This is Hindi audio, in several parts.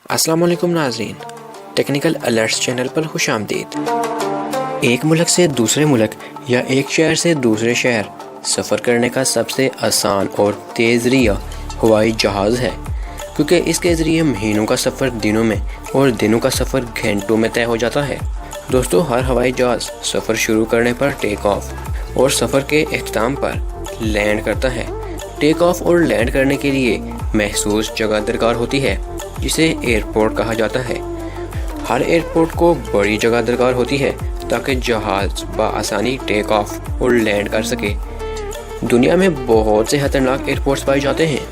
अस्सलाम वालेकुम नाज़रीन, टेक्निकल अलर्ट्स चैनल पर खुश आमदीद। एक मुल्क से दूसरे मुल्क या एक शहर से दूसरे शहर सफ़र करने का सबसे आसान और तेज़ ज़रिया हवाई जहाज़ है, क्योंकि इसके ज़रिए महीनों का सफ़र दिनों में और दिनों का सफ़र घंटों में तय हो जाता है। दोस्तों, हर हवाई जहाज़ सफ़र शुरू करने पर टेक ऑफ और सफ़र के अख्ताम पर लैंड करता है। टेक ऑफ और लैंड करने के लिए महसूस जगह दरकार होती है, जिसे एयरपोर्ट कहा जाता है। हर एयरपोर्ट को बड़ी जगह दरकार होती है ताकि जहाज़ बआसानी टेक ऑफ और लैंड कर सके। दुनिया में बहुत से खतरनाक एयरपोर्ट्स पाए जाते हैं,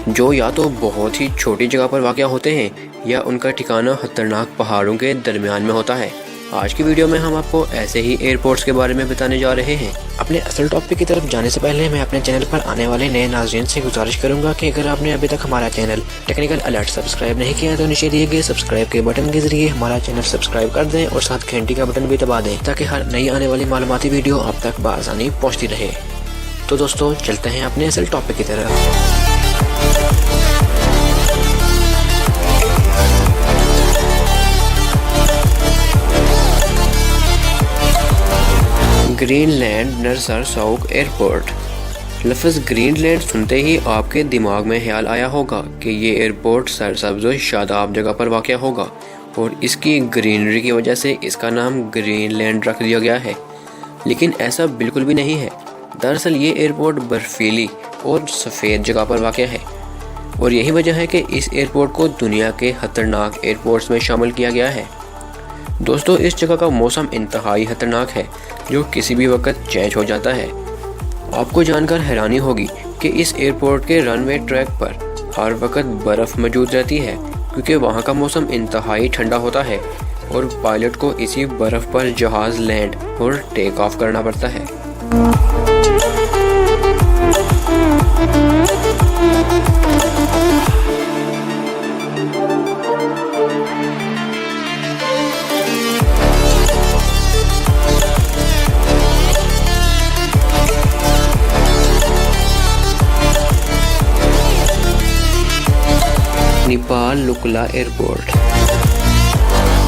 जो या तो बहुत ही छोटी जगह पर वाक़या होते हैं या उनका ठिकाना खतरनाक पहाड़ों के दरमियान में होता है। आज की वीडियो में हम आपको ऐसे ही एयरपोर्ट्स के बारे में बताने जा रहे हैं। अपने असल टॉपिक की तरफ जाने से पहले मैं अपने चैनल पर आने वाले नए नाज़रीन से गुजारिश करूंगा कि अगर आपने अभी तक हमारा चैनल टेक्निकल अलर्ट सब्सक्राइब नहीं किया तो नीचे दिए गए सब्सक्राइब के बटन के जरिए हमारा चैनल सब्सक्राइब कर दें और साथ घंटी का बटन भी दबा दें, ताकि हर नई आने वाली मालूमाती वीडियो आप तक बआसानी पहुँचती रहे। तो दोस्तों, चलते हैं अपने असल टॉपिक की तरफ। Greenland Narsarsuaq airport. लफ्ज़ ग्रीनलैंड सुनते ही आपके दिमाग में ख्याल आया होगा कि ये एयरपोर्ट सरसब्ज़ और शादाब जगह पर वाक़या होगा और इसकी ग्रीनरी की वजह से इसका नाम ग्रीनलैंड रख दिया गया है, लेकिन ऐसा बिल्कुल भी नहीं है। दरअसल ये एयरपोर्ट बर्फीली और सफ़ेद जगह पर वाक़या है और यही वजह है कि इस एयरपोर्ट को दुनिया के ख़तरनाक एयरपोर्ट्स में शामिल किया गया है। दोस्तों, इस जगह का मौसम इंतहाई ख़तरनाक है, जो किसी भी वक्त चेंज हो जाता है। आपको जानकर हैरानी होगी कि इस एयरपोर्ट के रनवे ट्रैक पर हर वक्त बर्फ़ मौजूद रहती है, क्योंकि वहाँ का मौसम इंतहाई ठंडा होता है और पायलट को इसी बर्फ़ पर जहाज़ लैंड और टेक ऑफ करना पड़ता है। नेपाल लुकला एयरपोर्ट।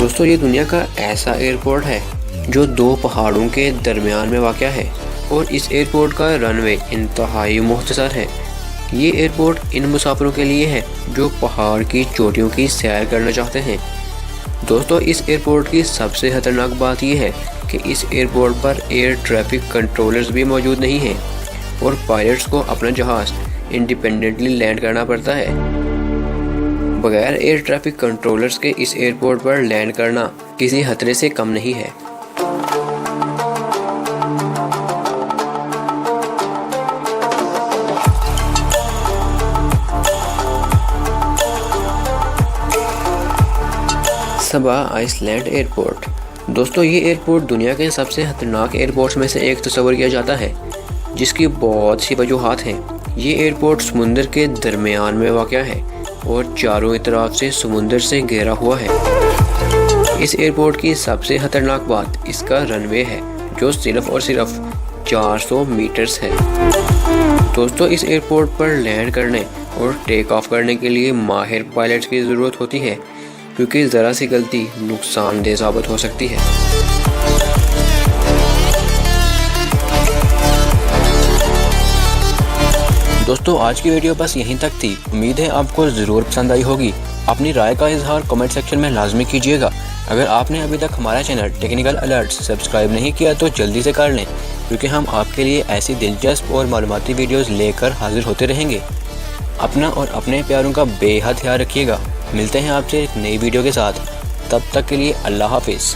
दोस्तों, ये दुनिया का ऐसा एयरपोर्ट है जो दो पहाड़ों के दरमियान में वाक़या है और इस एयरपोर्ट का रनवे इंतहाई मुख्तसर है। ये एयरपोर्ट इन मुसाफिरों के लिए है जो पहाड़ की चोटियों की सैर करना चाहते हैं। दोस्तों, इस एयरपोर्ट की सबसे ख़तरनाक बात यह है कि इस एयरपोर्ट पर एयर ट्रैफिक कंट्रोलर्स भी मौजूद नहीं हैं और पायलट्स को अपना जहाज़ इंडिपेंडेंटली लैंड करना पड़ता है। बगैर एयर ट्रैफिक कंट्रोलर्स के इस एयरपोर्ट पर लैंड करना किसी खतरे से कम नहीं है। सबा आइसलैंड एयरपोर्ट। दोस्तों, ये एयरपोर्ट दुनिया के सबसे खतरनाक एयरपोर्ट्स में से एक तस्वर किया जाता है, जिसकी बहुत सी वजूहात हैं। ये एयरपोर्ट समुंदर के दरमियान में वाक़या है और चारों तरफ से समुंदर से घिरा हुआ है। इस एयरपोर्ट की सबसे खतरनाक बात इसका रनवे है, जो सिर्फ और सिर्फ 400 मीटर्स है। दोस्तों, इस एयरपोर्ट पर लैंड करने और टेक ऑफ करने के लिए माहिर पायलट्स की ज़रूरत होती है, क्योंकि ज़रा सी गलती नुकसानदेह साबित हो सकती है। दोस्तों, आज की वीडियो बस यहीं तक थी। उम्मीद है आपको ज़रूर पसंद आई होगी। अपनी राय का इजहार कमेंट सेक्शन में लाजमी कीजिएगा। अगर आपने अभी तक हमारा चैनल टेक्निकल अलर्ट्स सब्सक्राइब नहीं किया तो जल्दी से कर लें, क्योंकि हम आपके लिए ऐसी दिलचस्प और मालूमाती वीडियोज़ लेकर हाजिर होते रहेंगे। अपना और अपने प्यारों का बेहद ख्याल रखिएगा। मिलते हैं आपसे एक नई वीडियो के साथ। तब तक के लिए अल्लाह हाफिज़।